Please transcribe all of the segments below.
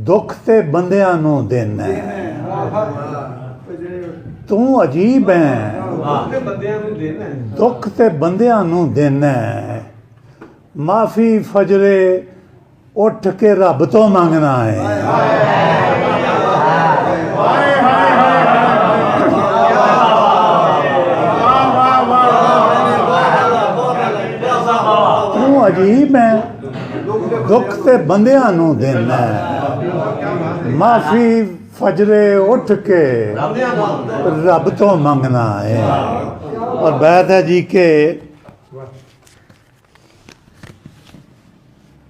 दुख ते बंदियां नूं देना तू अजीब है दुख ते बंदियां नूं देना माफ़ी फजरे उठ के रब तो मंगना है तू अजीब है दुख ते बंदियां नूं देना माफ़ी फजरे उठ के रब तो मंगना है। और बात है जी के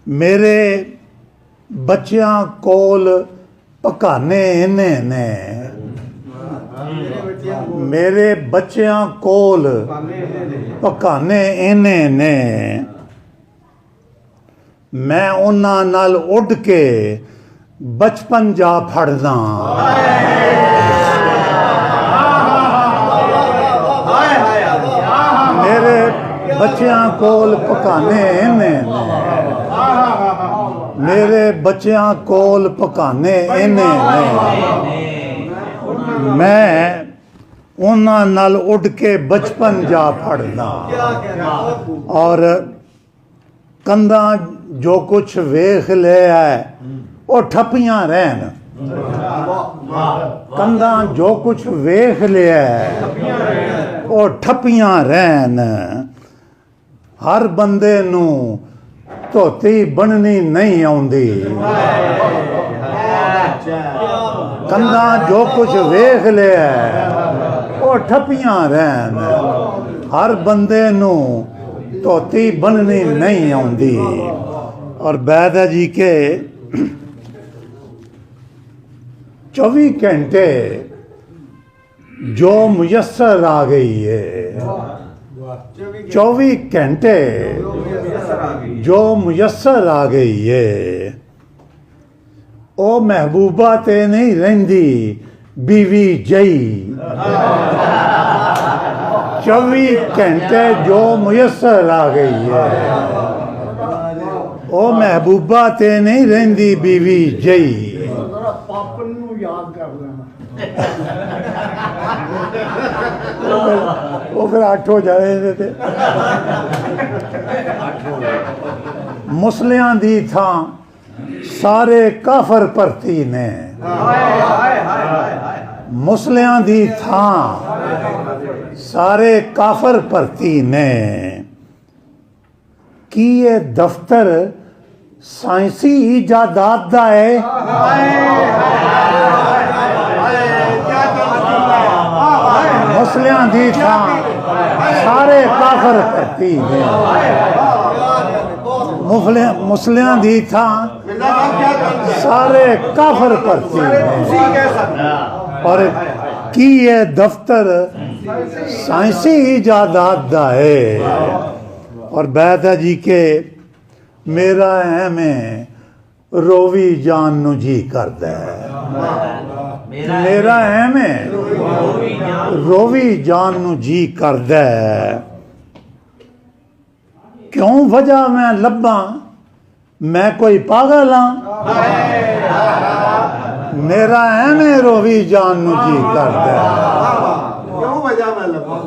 मेरे बच्चियां कोल पकाने इन्ने ने मेरे बच्चियां कोल पकाने इन्ने ने मैं उन्हां नाल उड़ के बचपन जा फड़दा मेरे बच्चियां कोल पकाने इन्ने ने मेरे बच्चियां कोल पकाने इन्ने ने मैं उन्हां नाल उड़ के बचपन जा फड़दा और कंधा जो कुछ वेख लिया है वो ठपियां रहन कंधा जो कुछ वेख लिया है वो ठपियां रहन हर बंदे नू धोती बननी नहीं आउंदी कंधा जो कुछ वेख लिया है वो ठपियां रहन हर बंदे नू धोती बननी नहीं आउंदी। और बैद है जी के 24 घंटे जो मुयस्सर आ गई है 24 घंटे जो मुयस्सर आ गई है ओ महबूबा ते नहीं रहिंदी बीवी जई 24 घंटे जो मुयस्सर आ गई है ओ महबूबा ते नहीं रहिंदी बीवी जई वो फिर 8 हो जाए मुसलियां दी थां सारे काफर भरती ने मुसलियां दी थां सारे काफर भरती ने की ये दफ्तर साइंसी इजादात दा है मुसलियां दी थां सारे काफर भरती ने मुसलियां दी थां सारे काफर भरती ने और की ये दफ्तर साइंसी इजादात दा है। और बात है जी के मेरा एवें रोवी जान नू जी करदा है मेरा एवें रोवी जान नू जी करदा है क्यों वजह मैं लब्बा मैं कोई पागल हाँ मेरा एवें रोवी जान नू जी करदा है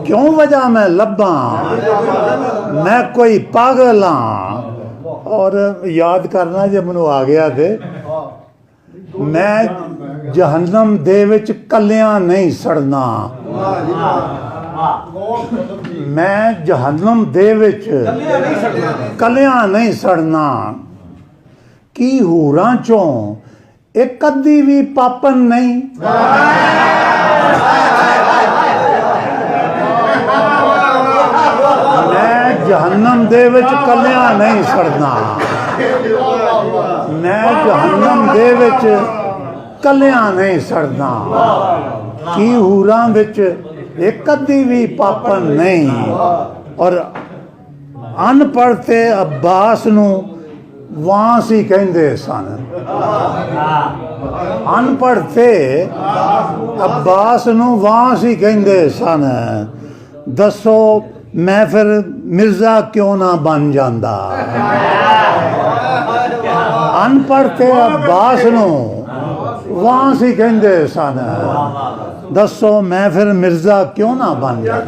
क्यों वजह मैं लब्बा मैं कोई पागल हाँ। और याद करना जब मैनू आ गया थे मैं जहन्नम दे विच कलियां नहीं सड़ना मैं जहन्नम दे विच कलियां नहीं सड़ना की हूरां चों एक अद्धी भी पापन नहीं मैं जहन्नम दे विच कलियां नहीं सड़ना मैं जहन्नम दे विच कलियां नहीं सड़ना की हूरां विच एक अद्धी भी पापन नहीं। और अनपढ़ ते अब्बास नू वांस ही कहंदे सन अनपढ़ ते अब्बास नू वांस ही कहंदे सन दसो मैं फिर मिर्जा क्यों ना बन जांदा ਅਨਪੜ੍ਹ ਤੇ ਅब्बास ਨੂੰ ਵਾਂਸ ਹੀ ਕਹਿੰਦੇ ਸਨ। ਦੱਸੋ ਮੈਂ ਫਿਰ ਮਿਰਜ਼ਾ ਕਿਉਂ ਨਾ ਬਣ ਜਾ।